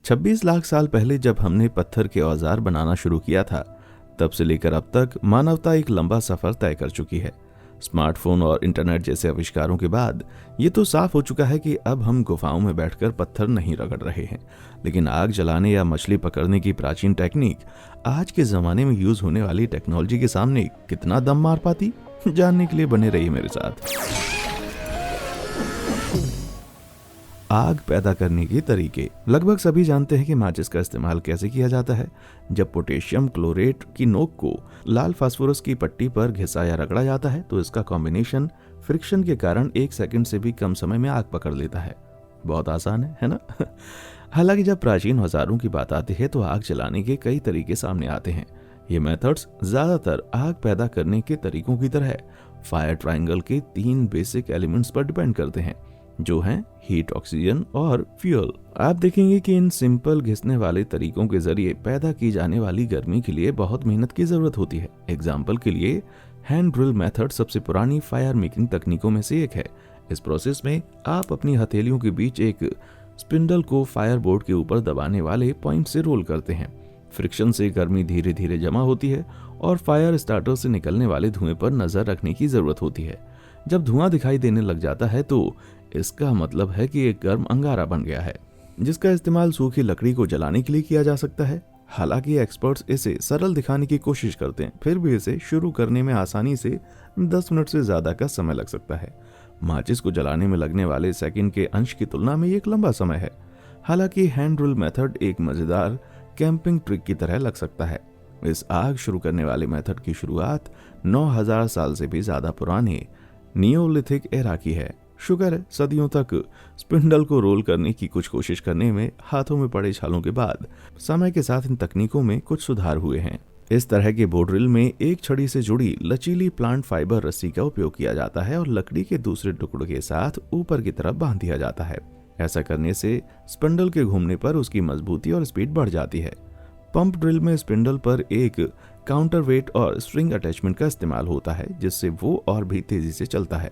26 लाख साल पहले जब हमने पत्थर के औजार बनाना शुरू किया था, तब से लेकर अब तक मानवता एक लंबा सफर तय कर चुकी है। स्मार्टफोन और इंटरनेट जैसे आविष्कारों के बाद ये तो साफ हो चुका है कि अब हम गुफाओं में बैठकर पत्थर नहीं रगड़ रहे हैं, लेकिन आग जलाने या मछली पकड़ने की प्राचीन टेक्निक आज के जमाने में यूज होने वाली टेक्नोलॉजी के सामने कितना दम मार पाती, जानने के लिए बने रहिए मेरे साथ। आग पैदा करने के तरीके। लगभग सभी जानते हैं कि माचिस का इस्तेमाल कैसे किया जाता है। जब पोटेशियम क्लोरेट की नोक को लाल फास्फोरस की पट्टी पर घिसा या रगड़ा जाता है तो इसका कॉम्बिनेशन फ्रिक्शन के कारण 1 सेकंड से भी कम समय में आग पकड़ लेता है। बहुत आसान है ना? हालांकि जब प्राचीन औजारों की बात आती है तो आग जलाने के कई तरीके सामने आते हैं। ये मेथड्स ज्यादातर आग पैदा करने के तरीकों की तरह फायर ट्रायंगल के 3 बेसिक एलिमेंट्स पर डिपेंड करते हैं, जो हैं हीट, ऑक्सीजन और फ्यूल। आप देखेंगे कि इन सिंपल घिसने वाले तरीकों के जरिए पैदा की जाने वाली गर्मी के लिए बहुत मेहनत की जरूरत होती है। एग्जाम्पल के लिए हैंड ड्रिल मेथड सबसे पुरानी फायर मेकिंग तकनीकों में से एक है। इस प्रोसेस में आप अपनी हथेलियों के बीच एक स्पिंडल को फायर बोर्ड के ऊपर दबाने वाले पॉइंट से रोल करते हैं। फ्रिक्शन से गर्मी धीरे धीरे जमा होती है और फायर स्टार्टर से निकलने वाले धुएं पर नजर रखने की जरूरत होती है। जब धुआं दिखाई देने लग जाता है तो इसका मतलब है कि एक गर्म अंगारा बन गया है, जिसका इस्तेमाल सूखी लकड़ी को जलाने के लिए किया जा सकता है। हालांकि एक्सपर्ट्स इसे सरल दिखाने की कोशिश करते हैं, फिर भी इसे शुरू करने में आसानी से 10 मिनट से ज्यादा का समय लग सकता है। माचिस को जलाने में लगने वाले सेकंड के अंश की तुलना में एक लंबा समय है। हालांकि हैंड ड्रिल मेथड एक मजेदार कैंपिंग ट्रिक की तरह लग सकता है। इस आग शुरू करने वाले मेथड की शुरुआत 9000 साल से भी ज्यादा पुराने नियोलिथिक एरा की है। शुक्र है सदियों तक स्पिंडल को रोल करने की कुछ कोशिश करने में हाथों में पड़े छालों के बाद समय के साथ इन तकनीकों में कुछ सुधार हुए हैं। इस तरह के बोर्ड ड्रिल में एक छड़ी से जुड़ी लचीली प्लांट फाइबर रस्सी का उपयोग किया जाता है और लकड़ी के दूसरे टुकड़े के साथ ऊपर की तरफ बांध दिया जाता है। ऐसा करने से स्पिंडल के घूमने पर उसकी मजबूती और स्पीड बढ़ जाती है। पंप ड्रिल में स्पिंडल पर एक काउंटर वेट और स्ट्रिंग अटैचमेंट का इस्तेमाल होता है, जिससे वो और भी तेजी से चलता है।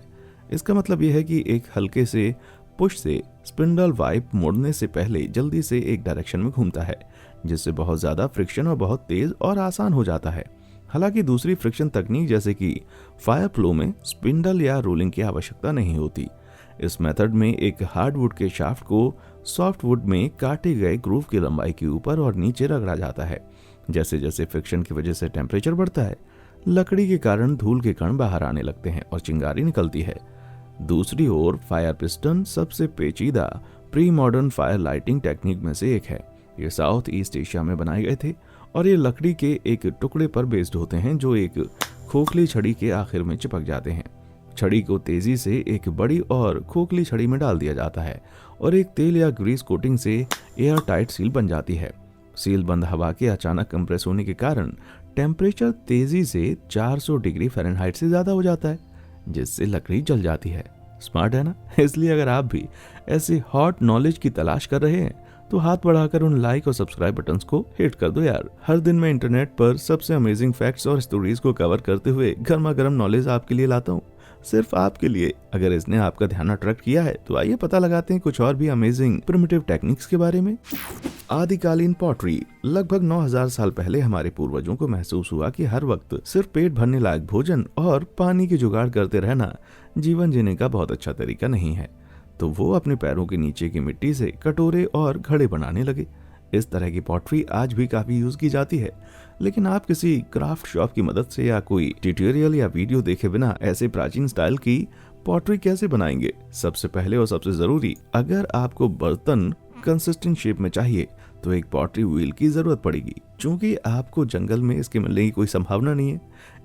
इसका मतलब यह है कि एक हल्के से पुश से स्पिंडल वाइप मोड़ने से पहले जल्दी से एक डायरेक्शन में घूमता है, जिससे बहुत ज्यादा फ्रिक्शन और बहुत तेज और आसान हो जाता है। हालांकि दूसरी फ्रिक्शन तकनीक जैसे कि फायर फ्लो में स्पिंडल या रोलिंग की आवश्यकता नहीं होती। इस मेथड में एक हार्डवुड के शाफ्ट को सॉफ्ट वुड में काटे गए ग्रूव की लंबाई के ऊपर और नीचे रगड़ा जाता है। जैसे जैसे फ्रिक्शन की वजह से टेम्परेचर बढ़ता है, लकड़ी के कारण धूल के कण बाहर आने लगते हैं और चिंगारी निकलती है। दूसरी ओर फायर पिस्टन सबसे पेचीदा pre modern fire lighting technique में से एक है। ये साउथ ईस्ट एशिया में बनाए गए थे और ये लकड़ी के एक टुकड़े पर बेस्ड होते हैं जो एक खोखली छड़ी के आखिर में चिपक जाते हैं। छड़ी को तेजी से एक बड़ी और खोखली छड़ी में डाल दिया जाता है और एक तेल या ग्रीस कोटिंग से एयर टाइट सील बन जाती है। सील बंद हवा के अचानक कंप्रेस होने के कारण टेम्परेचर तेजी से 400 डिग्री फ़ारेनहाइट से ज्यादा हो जाता है, जिससे लकड़ी जल जाती है। स्मार्ट है ना? इसलिए अगर आप भी ऐसे हॉट नॉलेज की तलाश कर रहे हैं तो हाथ बढ़ाकर उन लाइक और सब्सक्राइब बटन्स को हिट कर दो यार। हर दिन मैं इंटरनेट पर सबसे अमेजिंग फैक्ट्स और स्टोरीज को कवर करते हुए गर्मा गर्म नॉलेज आपके लिए लाता हूँ, सिर्फ आपके लिए। अगर इसने आपका ध्यान अट्रैक्ट किया है तो आइए पता लगाते हैं कुछ और भी अमेजिंग प्रिमिटिव टेक्निक्स के बारे में। आदिकालीन पॉटरी। लगभग 9000 साल पहले हमारे पूर्वजों को महसूस हुआ कि हर वक्त सिर्फ पेट भरने लायक भोजन और पानी की जुगाड़ करते रहना जीवन जीने का बहुत अच्छा तरीका नहीं है, तो वो अपने पैरों के नीचे की मिट्टी से कटोरे और घड़े बनाने लगे। इस तरह की पॉटरी आज भी काफी यूज की जाती है, लेकिन आप किसी क्राफ्ट शॉप की मदद से या कोई ट्यूटोरियल या वीडियो देखे बिना ऐसे प्राचीन स्टाइल की पॉटरी कैसे बनाएंगे? सबसे पहले और सबसे जरूरी, अगर आपको बर्तन कंसिस्टेंट शेप में चाहिए तो एक पॉटरी व्हील की जरूरत पड़ेगी। चूंकि आपको जंगल में इसके मिलने की कोई संभावना नहीं है,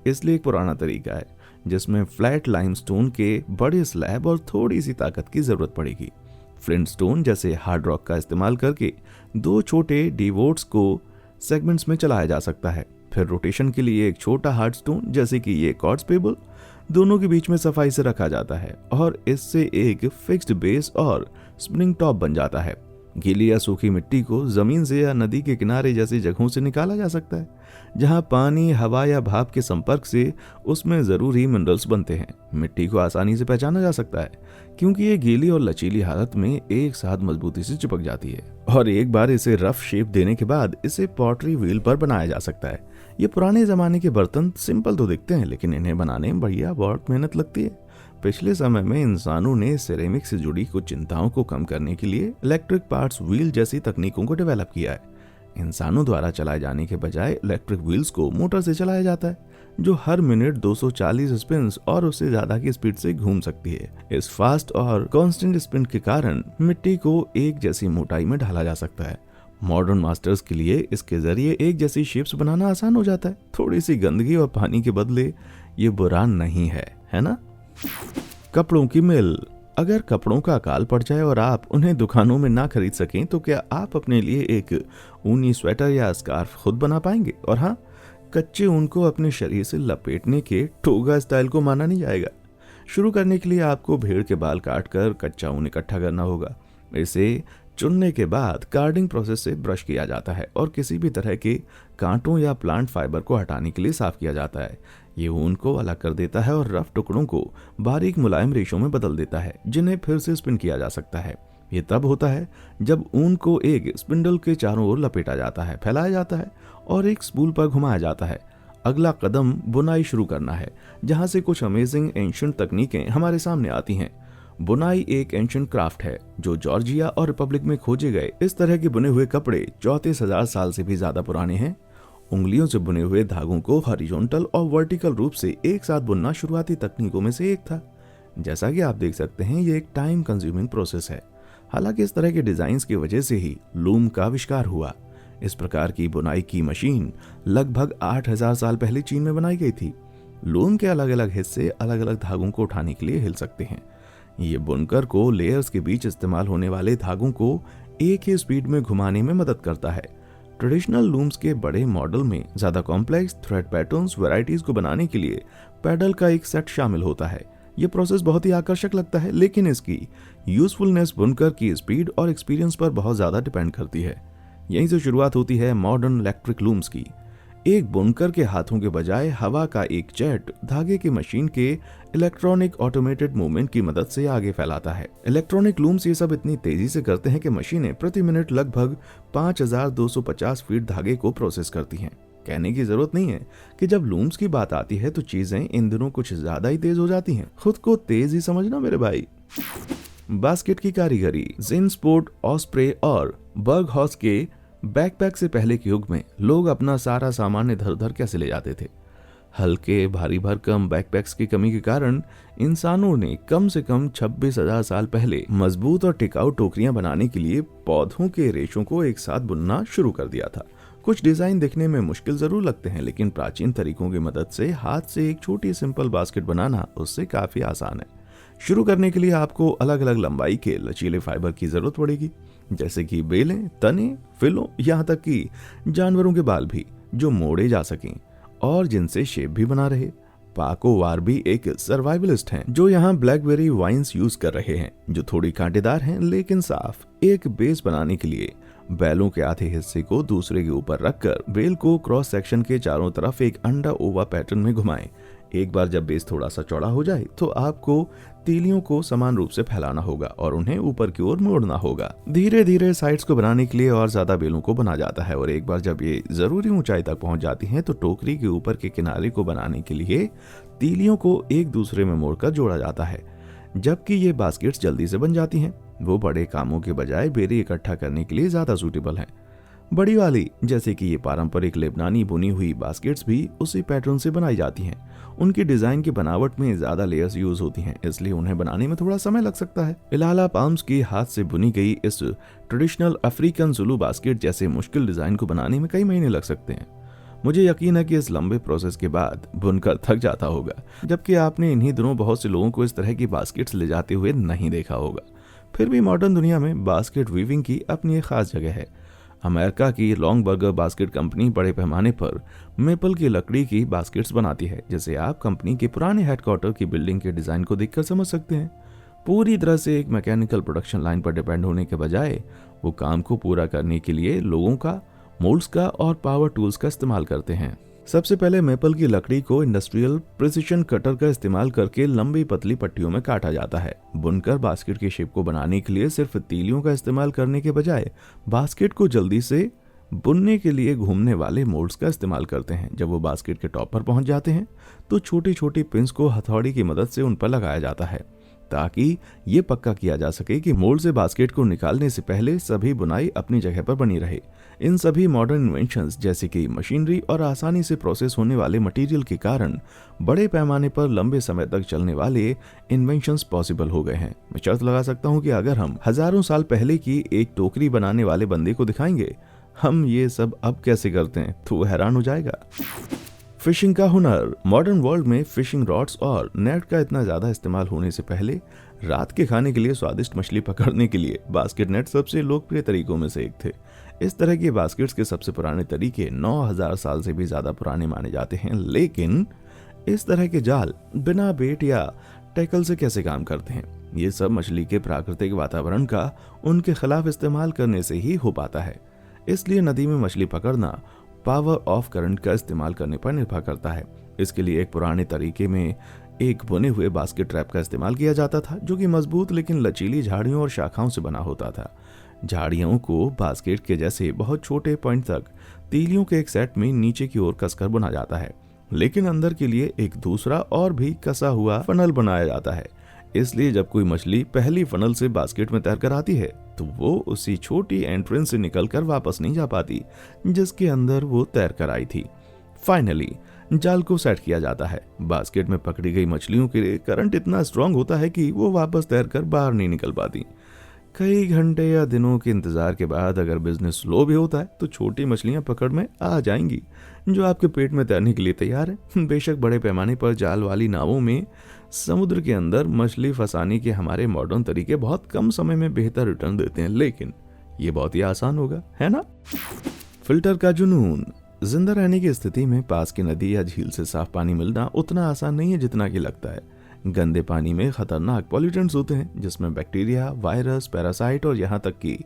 इसलिए एक पुराना तरीका है जिसमें फ्लैट लाइमस्टोन के बड़े स्लैब और थोड़ी सी ताकत की जरूरत पड़ेगी। फ्लिंटस्टोन जैसे हार्ड रॉक का इस्तेमाल करके 2 छोटे डिवोट्स को सेगमेंट्स में चलाया जा सकता है। फिर रोटेशन के लिए एक छोटा हार्ड स्टोन जैसे कि ये कॉर्ड्स पेबल दोनों के बीच में सफाई से रखा जाता है और इससे एक फिक्स्ड बेस और स्प्रिंग टॉप बन जाता है। गीली या सूखी मिट्टी को जमीन से या नदी के किनारे जैसी जगहों से निकाला जा सकता है, जहां पानी, हवा या भाप के संपर्क से उसमें जरूरी मिनरल्स बनते हैं। मिट्टी को आसानी से पहचाना जा सकता है क्योंकि ये गीली और लचीली हालत में एक साथ मजबूती से चिपक जाती है, और एक बार इसे रफ शेप देने के बाद इसे पॉटरी व्हील पर बनाया जा सकता है। ये पुराने जमाने के बर्तन सिंपल तो दिखते हैं, लेकिन इन्हें बनाने में बढ़िया बहुत मेहनत लगती है। पिछले समय में इंसानों ने सिरेमिक से जुड़ी कुछ चिंताओं को कम करने के लिए इलेक्ट्रिक पार्ट्स व्हील जैसी तकनीकों को डेवलप किया है। इंसानों द्वारा चलाए जाने के बजाय इलेक्ट्रिक व्हील्स को मोटर से चलाया जाता है, जो हर मिनट 240 स्पिन्स और उससे ज्यादा की स्पीड से घूम सकती है। इस फास्ट और कांस्टेंट स्पिन के कारण मिट्टी को एक जैसी मोटाई में ढाला जा सकता है। मॉडर्न मास्टर्स के लिए इसके जरिए एक जैसी शेप्स बनाना आसान हो जाता है। थोड़ी सी गंदगी और पानी के बदले ये बुरा नहीं है ना? कपड़ों की मिल। अगर कपड़ों का अकाल पड़ जाए और आप उन्हें दुकानों में ना खरीद सकें, तो क्या आप अपने लिए एक ऊनी स्वेटर या स्कार्फ खुद बना पाएंगे? और हाँ, कच्चे ऊन को अपने शरीर से लपेटने के टोगा स्टाइल को माना नहीं जाएगा। शुरू करने के लिए आपको भेड़ के बाल काटकर कच्चा ऊन इकट्ठा करना होगा। इसे चुनने के बाद कार्डिंग प्रोसेस से ब्रश किया जाता है और किसी भी तरह के कांटों या प्लांट फाइबर को हटाने के लिए साफ किया जाता है। ये ऊन को अलग कर देता है और रफ टुकड़ों को बारीक मुलायम रेशों में बदल देता है, जिन्हें फिर से स्पिन किया जा सकता है। ये तब होता है जब ऊन को एक स्पिंडल के चारों ओर लपेटा जाता है, फैलाया जाता है और एक स्पूल पर घुमाया जाता है। अगला कदम बुनाई शुरू करना है, जहां से कुछ अमेजिंग एंशिएंट तकनीकें हमारे सामने आती हैं। बुनाई एक एंशिएंट क्राफ्ट है जो जॉर्जिया और रिपब्लिक में खोजे गए इस तरह के बुने हुए कपड़े 34,000 साल से भी ज्यादा पुराने हैं। उंगलियों से बुने हुए धागों को हॉरिजॉन्टल और वर्टिकल रूप से एक साथ बुनना शुरुआती तकनीकों में से एक था। जैसा कि आप देख सकते हैं, ये एक टाइम कंज्यूमिंग प्रोसेस है। हालांकि इस तरह के डिजाइन्स की वजह से ही लूम का आविष्कार हुआ। इस प्रकार की बुनाई की मशीन लगभग 8,000 साल पहले चीन में बनाई गई थी। लूम के अलग अलग हिस्से अलग अलग धागों को उठाने के लिए हिल सकते हैं। ये बुनकर को लेयर्स के बीच इस्तेमाल होने वाले धागों को एक ही स्पीड में घुमाने में मदद करता है। ट्रेडिशनल लूम्स के बड़े मॉडल में ज्यादा कॉम्प्लेक्स थ्रेड पैटर्न्स वैरायटीज को बनाने के लिए पैडल का एक सेट शामिल होता है। यह प्रोसेस बहुत ही आकर्षक लगता है, लेकिन इसकी यूजफुलनेस बुनकर की स्पीड और एक्सपीरियंस पर बहुत ज्यादा डिपेंड करती है। यहीं से शुरुआत होती है मॉडर्न इलेक्ट्रिक लूम्स की। एक बुनकर के हाथों के बजाय हवा का एक जेट धागे की मशीन के इलेक्ट्रॉनिक ऑटोमेटेड मूवमेंट की मदद से आगे फैलाता है। इलेक्ट्रॉनिक लूम्स ये सब इतनी तेजी से करते हैं कि मशीनें प्रति मिनट लगभग 5,250 फीट धागे को प्रोसेस करती हैं। कहने की जरूरत नहीं है कि जब लूम्स की बात आती है तो चीजें इन दिनों कुछ ज्यादा ही तेज हो जाती हैं। खुद को तेज ही समझना मेरे भाई। बास्केट की कारीगरी। जिन स्पोर्ट, ऑस्प्रे और बर्गहॉस के बैकपैक से पहले के युग में लोग अपना सारा सामान इधर उधर कैसे ले जाते थे? हल्के भारी भरकम बैकपैक्स की कमी के कारण इंसानों ने कम से कम 26,000 साल पहले मजबूत और टिकाऊ टोकरियां बनाने के लिए पौधों के रेशों को एक साथ बुनना शुरू कर दिया था। कुछ डिजाइन दिखने में मुश्किल जरूर लगते हैं, लेकिन प्राचीन तरीकों की मदद से हाथ से एक छोटी सिंपल बास्केट बनाना उससे काफी आसान है। शुरू करने के लिए आपको अलग अलग लंबाई के लचीले फाइबर की जरूरत पड़ेगी, जैसे कि बेलें, तने, फिलों, यहाँ तक कि जानवरों के बाल भी, जो मोड़े जा सकें और जिनसे शेप भी बना रहे। पाको वार भी एक सर्वाइवलिस्ट हैं, जो यहाँ ब्लैकबेरी वाइन्स यूज कर रहे हैं, जो थोड़ी कांटेदार हैं लेकिन साफ। एक बेस बनाने के लिए बैलों के आधे हिस्से को दूसरे के ऊपर रखकर बेल को क्रॉस सेक्शन के चारों तरफ एक अंडा ओवा पैटर्न में घुमाएं। एक बार जब बेस थोड़ा सा चौड़ा हो जाए तो आपको तीलियों को समान रूप से फैलाना होगा और उन्हें ऊपर की ओर मोड़ना होगा। धीरे धीरे साइड्स को बनाने के लिए और ज्यादा बेलों को बना जाता है, और एक बार जब ये जरूरी ऊंचाई तक पहुंच जाती हैं तो टोकरी के ऊपर के किनारे को बनाने के लिए तीलियों को एक दूसरे में मोड़कर जोड़ा जाता है। जबकि ये बास्केट्स जल्दी से बन जाती हैं, वो बड़े कामों के बजाय बेरी इकट्ठा करने के लिए ज्यादा सूटेबल हैं। बड़ी वाली, जैसे कि ये पारंपरिक लेबनानी बुनी हुई बास्केट्स भी उसी पैटर्न से बनाई जाती हैं। उनकी डिजाइन की बनावट में ज्यादा लेयर्स यूज होती हैं, इसलिए उन्हें बनाने में थोड़ा समय लग सकता है। इलाला पाम्स की हाथ से बुनी गई इस ट्रेडिशनल अफ्रीकन जुलू बास्केट जैसे मुश्किल डिजाइन को बनाने में कई महीने लग सकते हैं। मुझे यकीन है कि इस लंबे प्रोसेस के बाद बुनकर थक जाता होगा, जबकि आपने इन्हीं दिनों बहुत से लोगों को इस तरह की बास्केट्स ले जाते हुए नहीं देखा होगा। फिर भी मॉडर्न दुनिया में बास्केट वीविंग की अपनी एक खास जगह है। अमेरिका की लॉन्गबर्गर बास्केट कंपनी बड़े पैमाने पर मेपल की लकड़ी की बास्केट्स बनाती है, जिसे आप कंपनी के पुराने हेडक्वार्टर की बिल्डिंग के डिजाइन को देखकर समझ सकते हैं। पूरी तरह से एक मैकेनिकल प्रोडक्शन लाइन पर डिपेंड होने के बजाय वो काम को पूरा करने के लिए लोगों का, मोल्ड्स का और पावर टूल्स का इस्तेमाल करते हैं। सबसे पहले मेपल की लकड़ी को इंडस्ट्रियल प्रिसिशन कटर का इस्तेमाल करके लंबी पतली पट्टियों में काटा जाता है। बुनकर बास्केट की शेप को बनाने के लिए सिर्फ तीलियों का इस्तेमाल करने के बजाय बास्केट को जल्दी से बुनने के लिए घूमने वाले मोल्ड्स का इस्तेमाल करते हैं। जब वो बास्केट के टॉप पर पहुंच जाते हैं तो छोटी छोटी पिंस को हथौड़ी की मदद से उन पर लगाया जाता है ताकि ये पक्का किया जा सके कि मोल्ड से बास्केट को निकालने से पहले सभी बुनाई अपनी जगह पर बनी रहे। इन सभी मॉडर्न इन्वेंशंस जैसे कि मशीनरी और आसानी से प्रोसेस होने वाले मटेरियल के कारण बड़े पैमाने पर लंबे समय तक चलने वाले इन्वेंशंस पॉसिबल हो गए हैं। मैं शर्त लगा सकता हूँ कि अगर हम हजारों साल पहले की एक टोकरी बनाने वाले बंदे को दिखाएंगे हम ये सब अब कैसे करते हैं तो वो हैरान हो जाएगा। फिशिंग का हुनर। मॉडर्न वर्ल्ड में फिशिंग रॉड्स और नेट का इतना ज्यादा इस्तेमाल होने से पहले रात के खाने के लिए स्वादिष्ट मछली पकड़ने के लिए बास्केट नेट सबसे लोकप्रिय तरीकों में से एक थे। इस तरह के बास्केट्स के सबसे पुराने तरीके 9000 साल से भी ज्यादा पुराने माने जाते हैं। लेकिन इस तरह के जाल बिना बेट या टैकल से कैसे काम करते हैं? ये सब मछली के प्राकृतिक वातावरण का उनके खिलाफ इस्तेमाल करने से ही हो पाता है। इसलिए नदी में मछली पकड़ना पावर ऑफ करंट का इस्तेमाल करने पर निर्भर करता है। इसके लिए एक पुराने तरीके में एक बुने हुए बास्केट ट्रैप का इस्तेमाल किया जाता था जो कि मजबूत लेकिन लचीली झाड़ियों और शाखाओं से बना होता था। झाड़ियों को बास्केट के जैसे बहुत छोटे पॉइंट तक तीलियों के एक सेट में नीचे की ओर कसकर बुना जाता है, लेकिन अंदर के लिए एक दूसरा और भी कसा हुआ फनल बनाया जाता है। इसलिए जब कोई मछली पहली फनल से बास्केट में तैर कर आती है तो वो उसी छोटी एंट्रेंस से निकलकर वापस नहीं जा पाती जिसके अंदर वो तैर कर आई थी। फाइनली जाल को सेट किया जाता है। बास्केट में पकड़ी गई मछलियों के लिए करंट इतना स्ट्रांग होता है कि वो वापस तैर कर बाहर नहीं निकल पाती। कई घंटे या दिनों के इंतजार के बाद अगर बिजनेस स्लो भी होता है तो छोटी मछलियां पकड़ में आ जाएंगी जो आपके पेट में तैरने के लिए तैयार है। बेशक बड़े पैमाने पर जाल वाली नावों में समुद्र के अंदर मछली फंसाने के हमारे मॉडर्न तरीके बहुत कम समय में बेहतर रिटर्न देते हैं, लेकिन ये बहुत ही आसान होगा, है ना? फिल्टर का जुनून। जिंदा रहने की स्थिति में पास की नदी या झील से साफ पानी मिलना उतना आसान नहीं है जितना कि लगता है। गंदे पानी में खतरनाक पॉल्यूटेंट्स होते हैं जिसमें बैक्टीरिया, वायरस, पैरासाइट और यहाँ तक कि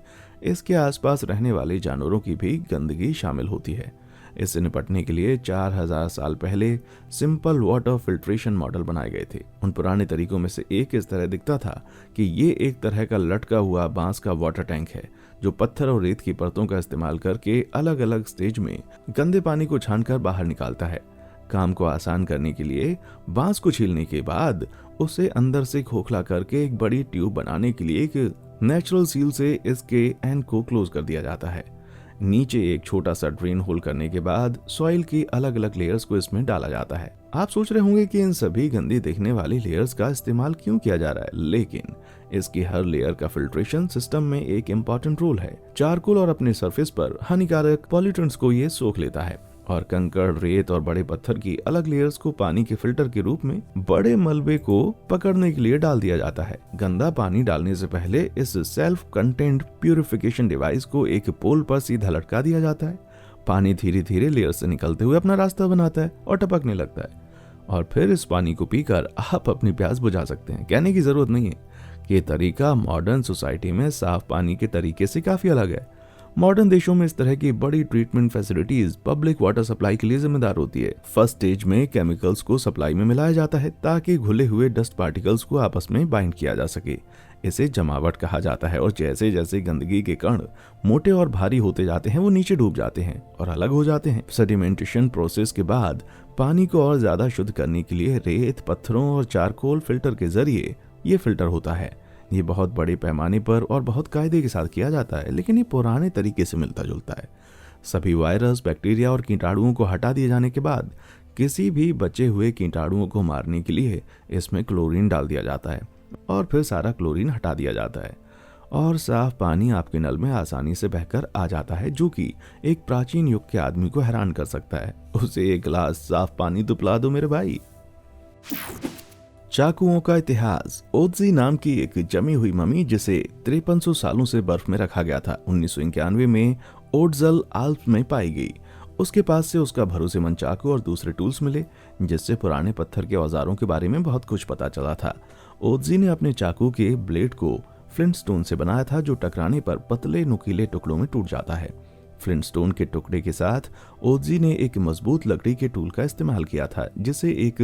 इसके आसपास रहने वाले जानवरों की भी गंदगी शामिल होती है। इससे निपटने के लिए 4000 साल पहले सिंपल वाटर फिल्ट्रेशन मॉडल बनाए गए थे। उन पुराने तरीकों में से एक इस तरह दिखता था कि ये एक तरह का लटका हुआ बांस का वाटर टैंक है जो पत्थर और रेत की परतों का इस्तेमाल करके अलग अलग स्टेज में गंदे पानी को छानकर बाहर निकालता है। काम को आसान करने के लिए बांस को छीलने के बाद उसे अंदर से खोखला करके एक बड़ी ट्यूब बनाने के लिए एक नेचुरल सील से इसके एंड को क्लोज कर दिया जाता है। नीचे एक छोटा सा ड्रेन होल करने के बाद सॉइल की अलग अलग लेयर्स को इसमें डाला जाता है। आप सोच रहे होंगे कि इन सभी गंदी दिखने वाली लेयर्स का इस्तेमाल क्यों किया जा रहा है, लेकिन इसकी हर लेयर का फिल्ट्रेशन सिस्टम में एक इम्पॉर्टेंट रोल है। चारकोल और अपने सरफेस पर हानिकारक पॉल्यूटेंट्स को ये सोख लेता है और कंकड़, रेत और बड़े पत्थर की अलग लेयर्स को पानी के फिल्टर के रूप में बड़े मलबे को पकड़ने के लिए डाल दिया जाता है। गंदा पानी डालने से पहले इस सेल्फ कंटेंट प्यूरिफिकेशन डिवाइस को एक पोल पर सीधा लटका दिया जाता है। पानी धीरे धीरे लेयर से निकलते हुए अपना रास्ता बनाता है और टपकने लगता है, और फिर इस पानी को पीकर आप अपनी प्यास बुझा सकते हैं। कहने की जरूरत नहीं है कि ये तरीका मॉडर्न सोसाइटी में साफ पानी के तरीके से काफी अलग है। मॉडर्न देशों में इस तरह की बड़ी treatment facilities public water supply के लिए जिम्मेदार होती है। फर्स्ट स्टेज में केमिकल्स को सप्लाई में मिलाया जाता है ताकि घुले हुए डस्ट पार्टिकल्स को आपस में बाइंड किया जा सके। इसे जमावट कहा जाता है और जैसे जैसे गंदगी के कण मोटे और भारी होते जाते हैं वो नीचे डूब जाते हैं और अलग हो जाते हैं। सेडिमेंटेशन प्रोसेस के बाद पानी को और ज्यादा शुद्ध करने के लिए रेत, पत्थरों और चारकोल फिल्टर के जरिए ये फिल्टर होता है। ये बहुत बड़े पैमाने पर और बहुत कायदे के साथ किया जाता है, लेकिन ये पुराने तरीके से मिलता जुलता है। सभी वायरस, बैक्टीरिया और कीटाणुओं को हटा दिए जाने के बाद किसी भी बचे हुए कीटाणुओं को मारने के लिए इसमें क्लोरीन डाल दिया जाता है और फिर सारा क्लोरीन हटा दिया जाता है और साफ पानी आपके नल में आसानी से बहकर आ जाता है, जो कि एक प्राचीन युग के आदमी को हैरान कर सकता है। उसे एक गिलास साफ पानी तो पिला दो मेरे भाई। चाकुओं का इतिहास। ओत्जी नाम की एक जमी हुई ममी जिसे 5300 सालों से बर्फ में रखा गया था 1991 में ओट्जल आल्प्स में पाई गई। उसके पास से उसका भरोसेमंद चाकू और दूसरे टूल्स मिले जिससे पुराने पत्थर के औजारों के बारे में बहुत कुछ पता चला था। ओत्जी ने अपने चाकू के ब्लेड को फ्लिंटस्टोन से बनाया था, जो टकराने पर पतले नुकीले टुकड़ों में टूट जाता है। फ्लिंटस्टोन के टुकड़े के साथ ओजी ने एक मजबूत लकड़ी के टूल का इस्तेमाल किया था, जिसे एक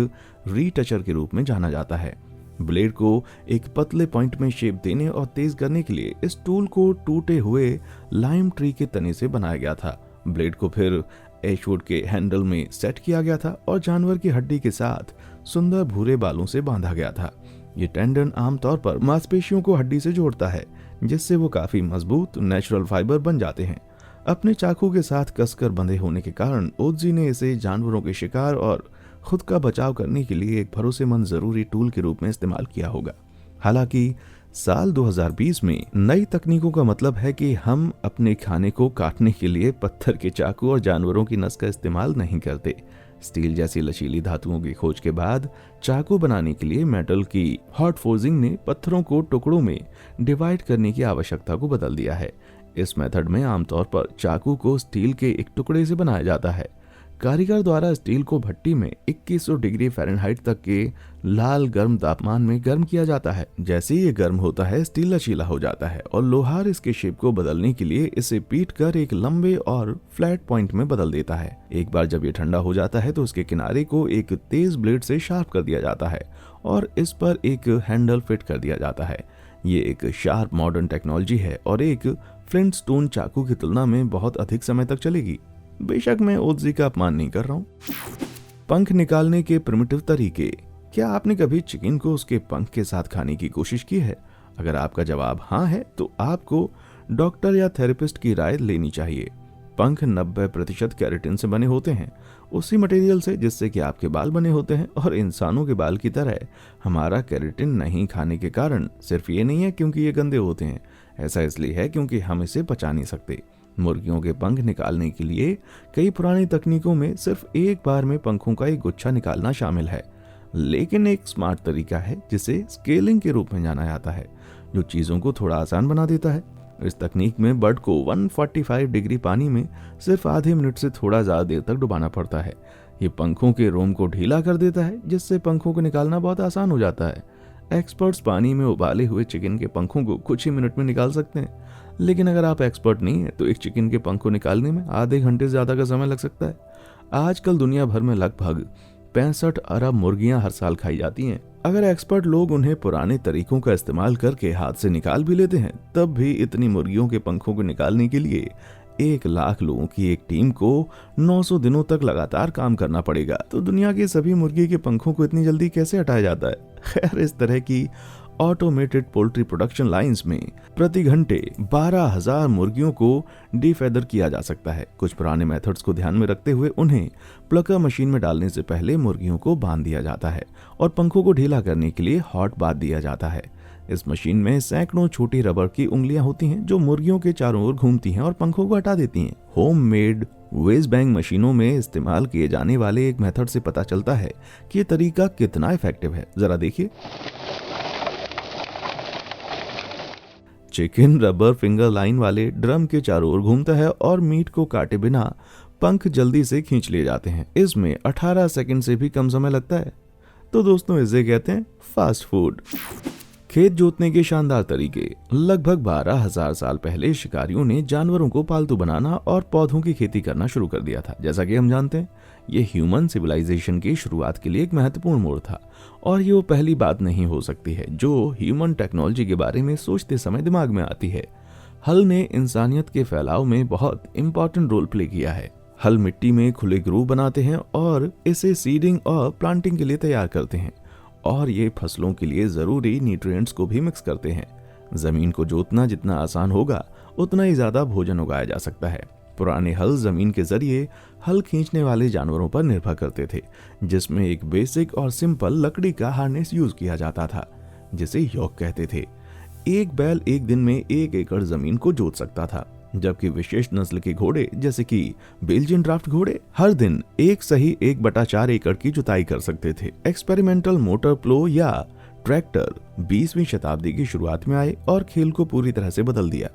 रीटचर के रूप में जाना जाता है। ब्लेड को एक पतले पॉइंट में शेप देने और तेज करने के लिए इस टूल को टूटे हुए लाइम ट्री के तने से बनाया गया था। ब्लेड को फिर एशवुड के हैंडल में सेट किया गया था और जानवर की हड्डी के साथ सुंदर भूरे बालों से बांधा गया था। ये टेंडन आमतौर पर मांसपेशियों को हड्डी से जोड़ता है, जिससे वो काफी मजबूत नेचुरल फाइबर बन जाते हैं। अपने चाकू के साथ कसकर बंधे होने के कारण ओजी ने इसे जानवरों के शिकार और खुद का बचाव करने के लिए एक भरोसेमंद जरूरी टूल के रूप में इस्तेमाल किया होगा। हालांकि साल 2020 में नई तकनीकों का मतलब है कि हम अपने खाने को काटने के लिए पत्थर के चाकू और जानवरों की नस का इस्तेमाल नहीं करते। स्टील जैसी लचीली धातुओं की खोज के बाद चाकू बनाने के लिए मेटल की हॉट फोर्जिंग ने पत्थरों को टुकड़ों में डिवाइड करने की आवश्यकता को बदल दिया है। इस मेथड में आमतौर पर चाकू को स्टील के एक टुकड़े से बनाया जाता है। कारीगर द्वारा स्टील को भट्टी में 2100 डिग्री फ़ारेनहाइट तक के लाल गर्म तापमान में गर्म किया जाता है। जैसे ही ये गर्म होता है, स्टील लचीला हो जाता है और लोहार इसके शेप को बदलने के लिए इसे पीट कर एक लंबे और फ्लैट पॉइंट में बदल देता है। एक बार जब ये ठंडा हो जाता है तो उसके किनारे को एक तेज ब्लेड से शार्प कर दिया जाता है और इस पर एक हैंडल फिट कर दिया जाता है। ये एक शार्प मॉडर्न टेक्नोलॉजी है और एक फ्लिंटस्टोन चाकू की तुलना में बहुत अधिक समय तक चलेगी। बेशक मैं ओजी का अपमान नहीं कर रहा हूँ। पंख निकालने के प्रिमिटिव तरीके। क्या आपने कभी चिकन को उसके पंख के साथ खाने की कोशिश की है? अगर आपका जवाब हाँ है तो आपको डॉक्टर या थेरेपिस्ट की राय लेनी चाहिए। पंख 90% केराटिन से बने होते हैं, उसी मटेरियल से जिससे कि आपके बाल बने होते हैं। और इंसानों के बाल की तरह हमारा केराटिन नहीं खाने के कारण सिर्फ ये नहीं है क्योंकि ये गंदे होते हैं, ऐसा इसलिए है क्योंकि हम इसे पचा नहीं सकते। मुर्गियों के पंख निकालने के लिए कई पुरानी तकनीकों में सिर्फ एक बार में पंखों का एक गुच्छा निकालना शामिल है, लेकिन एक स्मार्ट तरीका है जिसे स्केलिंग के रूप में जाना जाता है, जो चीजों को थोड़ा आसान बना देता है। इस तकनीक में बर्ड को 145 डिग्री पानी में सिर्फ आधे मिनट से थोड़ा ज्यादा देर तक डुबाना पड़ता है। ये पंखों के रोम को ढीला कर देता है, जिससे पंखों को निकालना बहुत आसान हो जाता है। एक्सपर्ट्स पानी में उबाले हुए चिकन के पंखों को कुछ ही मिनट में निकाल सकते हैं, लेकिन अगर आप एक्सपर्ट नहीं है तो एक चिकन के पंख को निकालने में आधे घंटे से ज्यादा का समय लग सकता है। आजकल दुनिया भर में लगभग 65 अरब मुर्गियां हर साल खाई जाती हैं। अगर एक्सपर्ट लोग उन्हें पुराने तरीकों का इस्तेमाल करके हाथ से निकाल भी लेते हैं, तब भी इतनी मुर्गियों के पंखों को निकालने के लिए 1 लाख लोगों की एक टीम को 900 दिनों तक लगातार काम करना पड़ेगा। तो दुनिया के सभी मुर्गी के पंखों को इतनी जल्दी कैसे हटाया जाता है? खैर, इस तरह की ऑटोमेटेड पोल्ट्री प्रोडक्शन लाइंस में प्रति घंटे 12,000 मुर्गियों को डीफेदर किया जा सकता है। कुछ पुराने मेथड्स को ध्यान में रखते हुए उन्हें प्लकर मशीन में डालने से पहले मुर्गियों को बांध दिया जाता है और पंखों को ढीला करने के लिए हॉट बाथ दिया जाता है। इस मशीन में सैकड़ों छोटी रबर की उंगलियां होती हैं जो मुर्गियों के चारों ओर घूमती हैं और पंखों को हटा देती हैं। होममेड वेज बैंग मशीनों में इस्तेमाल किए जाने वाले एक मेथड से पता चलता है कि ये तरीका कितना इफेक्टिव है। जरा देखिए। चिकन रबर फिंगर लाइन वाले ड्रम के चारों ओर घूमता है और मीट को काटे बिना पंख जल्दी से खींच लिए जाते हैं। इसमें 18 सेकंड से भी कम समय लगता है। तो दोस्तों, इसे कहते हैं फास्ट फूड। खेत जोतने के शानदार तरीके। लगभग 12,000 साल पहले शिकारियों ने जानवरों को पालतू बनाना और पौधों की खेती करना शुरू कर दिया था। जैसा कि हम जानते हैं, ये ह्यूमन सिविलाइजेशन की शुरुआत के लिए एक महत्वपूर्ण मोड़ था और ये वो पहली बात नहीं हो सकती है जो ह्यूमन टेक्नोलॉजी के बारे में सोचते समय दिमाग में आती है। हल ने इंसानियत के फैलाव में बहुत इंपॉर्टेंट रोल प्ले किया है। हल मिट्टी में खुले ग्रूव बनाते हैं और इसे सीडिंग और प्लांटिंग के लिए तैयार करते हैं और ये फसलों के लिए जरूरी न्यूट्रिएंट्स को भी मिक्स करते हैं। जमीन को जोतना जितना आसान होगा उतना ही ज्यादा भोजन उगाया जा सकता है। पुराने हल जमीन के जरिए हल खींचने वाले जानवरों पर निर्भर करते थे, जिसमें एक बेसिक और सिंपल लकड़ी का हार्नेस यूज किया जाता था जिसे योक कहते थे। एक बैल एक दिन में 1 एकड़ जमीन को जोत सकता था, जबकि विशेष नस्ल के घोड़े जैसे कि बेल्जियन ड्राफ्ट घोड़े हर दिन 1/4 एकड़ की जुताई कर सकते थे। एक्सपेरिमेंटल मोटर प्लो या ट्रैक्टर 20वीं शताब्दी की शुरुआत में आए और खेल को पूरी तरह से बदल दिया।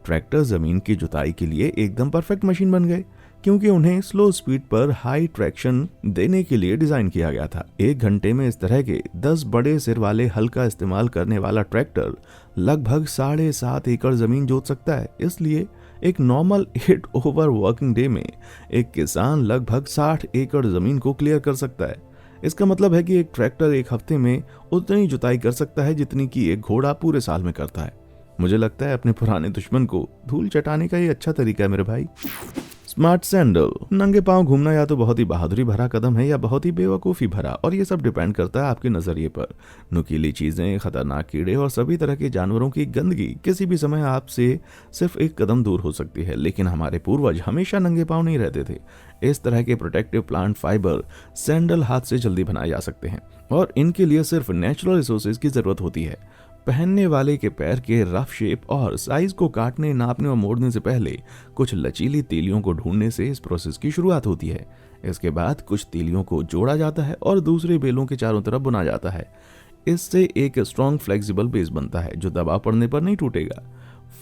ट्रैक्टर जमीन की जुताई के लिए एकदम परफेक्ट मशीन बन गए, क्योंकि उन्हें स्लो स्पीड पर हाई ट्रैक्शन देने के लिए डिजाइन किया गया था। 1 घंटे में इस तरह के 10 बड़े सिर वाले हल का इस्तेमाल करने वाला ट्रैक्टर लगभग 7.5 एकड़ जमीन जोत सकता है। इसलिए एक नॉर्मल 8 ओवर वर्किंग डे में एक किसान लगभग 60 एकड़ जमीन को क्लियर कर सकता है। इसका मतलब है कि एक ट्रैक्टर एक हफ्ते में उतनी जुताई कर सकता है जितनी कि एक घोड़ा पूरे साल में करता है। मुझे लगता है अपने पुराने दुश्मन को धूल चटाने का ये अच्छा तरीका है मेरे भाई। Smart sandal. नंगे पांव घूमना या तो बहुत ही बहादुरी भरा कदम है या बहुत ही बेवकूफ़ी भरा, और ये सब डिपेंड करता है आपके नजरिए पर। नुकीली चीजें, खतरनाक कीड़े और सभी तरह के जानवरों की गंदगी किसी भी समय आपसे सिर्फ एक कदम दूर हो सकती है, लेकिन हमारे पूर्वज हमेशा नंगे पांव नहीं रहते थे। इस तरह के प्रोटेक्टिव प्लांट फाइबर सैंडल हाथ से जल्दी बनाए जा सकते हैं, और इनके लिए सिर्फ नेचुरल रिसोर्सेज की जरूरत होती है। पहनने वाले के पैर के रफ शेप और साइज को काटने, नापने और मोड़ने से पहले कुछ लचीली तीलियों को ढूंढने से इस प्रोसेस की शुरुआत होती है। इसके बाद कुछ तीलियों को जोड़ा जाता है और दूसरे बेलों के चारों तरफ बुना जाता है। इससे एक स्ट्रॉन्ग फ्लेक्सिबल बेस बनता है जो दबाव पड़ने पर नहीं टूटेगा।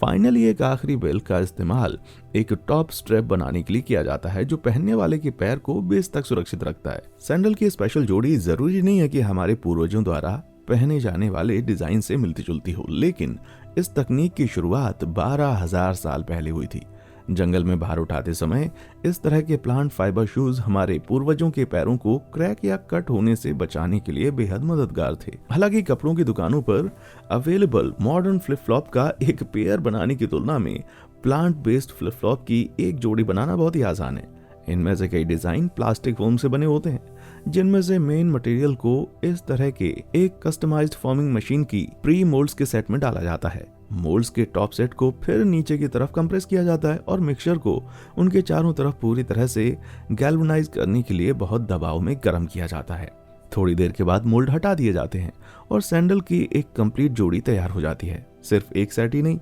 फाइनली एक आखिरी बेल का इस्तेमाल एक टॉप स्ट्रैप बनाने के लिए किया जाता है जो पहनने वाले के पैर को बेस तक सुरक्षित रखता है। सैंडल की स्पेशल जोड़ी जरूरी नहीं है कि हमारे पूर्वजों द्वारा पहने जाने वाले डिजाइन से मिलती जुलती हो, लेकिन इस तकनीक की शुरुआत 12,000 साल पहले हुई थी। जंगल में भार उठाते समय इस तरह के प्लांट फाइबर शूज हमारे पूर्वजों के पैरों को क्रैक या कट होने से बचाने के लिए बेहद मददगार थे। हालांकि कपड़ों की दुकानों पर अवेलेबल मॉडर्न फ्लिप फ्लॉप का एक पेयर बनाने की तुलना में प्लांट बेस्ड फ्लिप फ्लॉप की एक जोड़ी बनाना बहुत ही आसान है। इनमें से कई डिजाइन प्लास्टिक फोम से बने होते हैं, जिनमें से मेन मटेरियल को इस तरह के एक कस्टमाइज्ड फॉर्मिंग मशीन की प्री मोल्ड्स के सेट में डाला जाता है। मोल्ड्स के टॉप सेट को फिर नीचे की तरफ कंप्रेस किया जाता है और मिक्सचर को उनके चारों तरफ पूरी तरह से गैल्वेनाइज करने के लिए बहुत दबाव में गर्म किया जाता है। थोड़ी देर के बाद मोल्ड हटा दिए जाते हैं और सैंडल की एक कंप्लीट जोड़ी तैयार हो जाती है। सिर्फ एक सेट ही नहीं,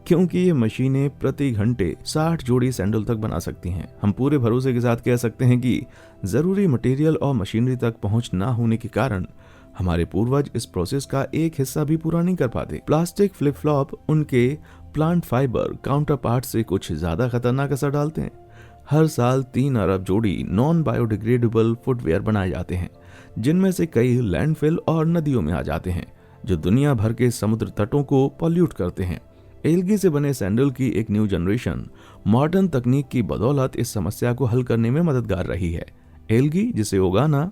क्योंकि ये मशीनें प्रति घंटे 60 जोड़ी सैंडल तक बना सकती हैं। हम पूरे भरोसे के साथ कह सकते हैं कि जरूरी मटेरियल और मशीनरी तक पहुंच ना होने के कारण हमारे पूर्वज इस प्रोसेस का एक हिस्सा भी पूरा नहीं कर पाते। प्लास्टिक फ्लिप फ्लॉप उनके प्लांट फाइबर काउंटर पार्ट से कुछ ज्यादा खतरनाक असर डालते हैं। हर साल 3 अरब जोड़ी नॉन बायोडिग्रेडेबल फुटवेयर बनाए जाते हैं, जिनमें से कई लैंडफिल और नदियों में आ जाते हैं, जो दुनिया भर के समुद्र तटों को पॉल्यूट करते हैं। एल्गी से बने सैंडल की एक न्यू जनरेशन मॉडर्न तकनीक की बदौलत इस समस्या को हल करने में मददगार रही है। एल्गी जिसे उगाना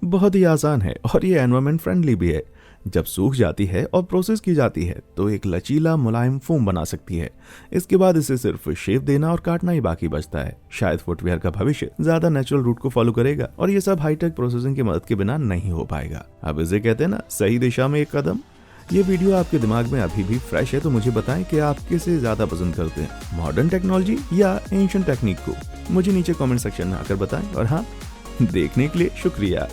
बहुत ही आसान है और ये एनवायरमेंट फ्रेंडली भी है। जब सूख जाती है और प्रोसेस की जाती है तो एक लचीला मुलायम फोम बना सकती है। इसके बाद इसे सिर्फ शेप देना और काटना ही बाकी बचता है। शायद फुटवेयर का भविष्य ज्यादा नेचुरल रूट को फॉलो करेगा और ये सब हाईटेक प्रोसेसिंग की मदद के बिना नहीं हो पाएगा। अब इसे कहते हैं ना, सही दिशा में एक कदम। ये वीडियो आपके दिमाग में अभी भी फ्रेश है तो मुझे बताएं कि आप किसे ज्यादा पसंद करते हैं, मॉडर्न टेक्नोलॉजी या एंशिएंट टेक्निक को। मुझे नीचे कमेंट सेक्शन में आकर बताएं। और हाँ, देखने के लिए शुक्रिया।